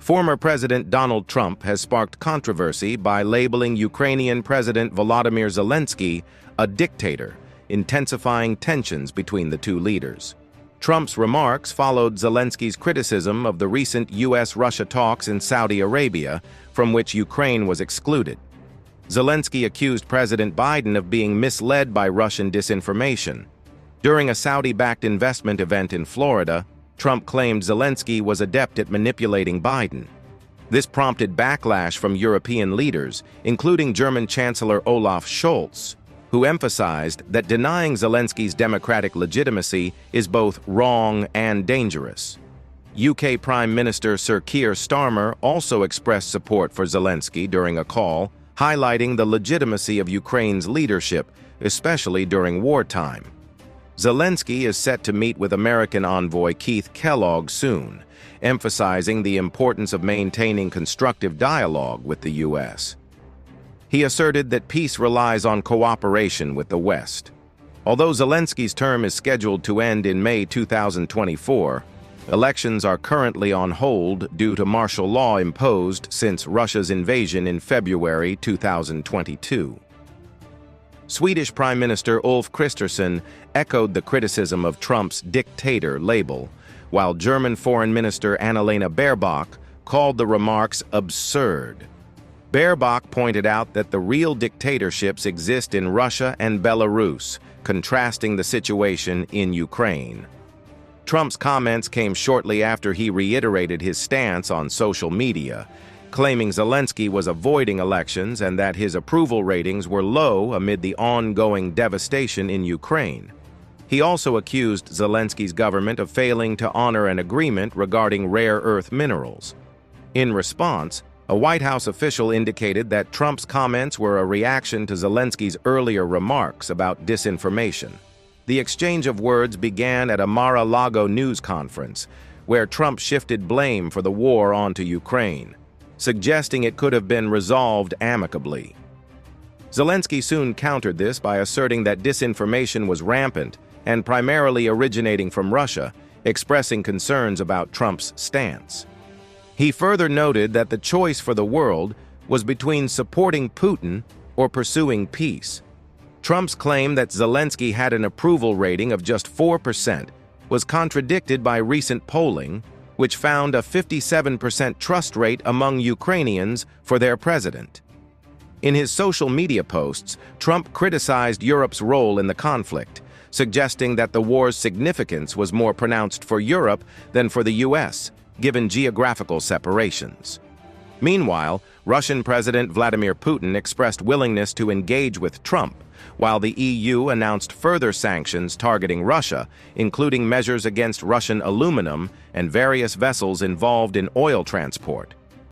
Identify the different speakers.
Speaker 1: Former President Donald Trump has sparked controversy by labeling Ukrainian President Volodymyr Zelensky a dictator, intensifying tensions between the two leaders. Trump's remarks followed Zelensky's criticism of the recent U.S.-Russia talks in Saudi Arabia, from which Ukraine was excluded. Zelensky accused President Biden of being misled by Russian disinformation. During a Saudi-backed investment event in Florida, Trump claimed Zelensky was adept at manipulating Biden. This prompted backlash from European leaders, including German Chancellor Olaf Scholz, who emphasized that denying Zelensky's democratic legitimacy is both wrong and dangerous. UK Prime Minister Sir Keir Starmer also expressed support for Zelensky during a call, highlighting the legitimacy of Ukraine's leadership, especially during wartime. Zelensky is set to meet with American envoy Keith Kellogg soon, emphasizing the importance of maintaining constructive dialogue with the U.S. He asserted that peace relies on cooperation with the West. Although Zelensky's term is scheduled to end in May 2024, elections are currently on hold due to martial law imposed since Russia's invasion in February 2022. Swedish Prime Minister Ulf Kristersson echoed the criticism of Trump's dictator label, while German Foreign Minister Annalena Baerbock called the remarks absurd. Baerbock pointed out that the real dictatorships exist in Russia and Belarus, contrasting the situation in Ukraine. Trump's comments came shortly after he reiterated his stance on social media, claiming Zelensky was avoiding elections and that his approval ratings were low amid the ongoing devastation in Ukraine. He also accused Zelensky's government of failing to honor an agreement regarding rare earth minerals. In response, a White House official indicated that Trump's comments were a reaction to Zelensky's earlier remarks about disinformation. The exchange of words began at a Mar-a-Lago news conference, where Trump shifted blame for the war onto Ukraine, suggesting it could have been resolved amicably. Zelensky soon countered this by asserting that disinformation was rampant and primarily originating from Russia, expressing concerns about Trump's stance. He further noted that the choice for the world was between supporting Putin or pursuing peace. Trump's claim that Zelensky had an approval rating of just 4% was contradicted by recent polling, which found a 57% trust rate among Ukrainians for their president. In his social media posts, Trump criticized Europe's role in the conflict, suggesting that the war's significance was more pronounced for Europe than for the U.S., given geographical separations. Meanwhile, Russian President Vladimir Putin expressed willingness to engage with Trump, while the EU announced further sanctions targeting Russia, including measures against Russian aluminum and various vessels involved in oil transport.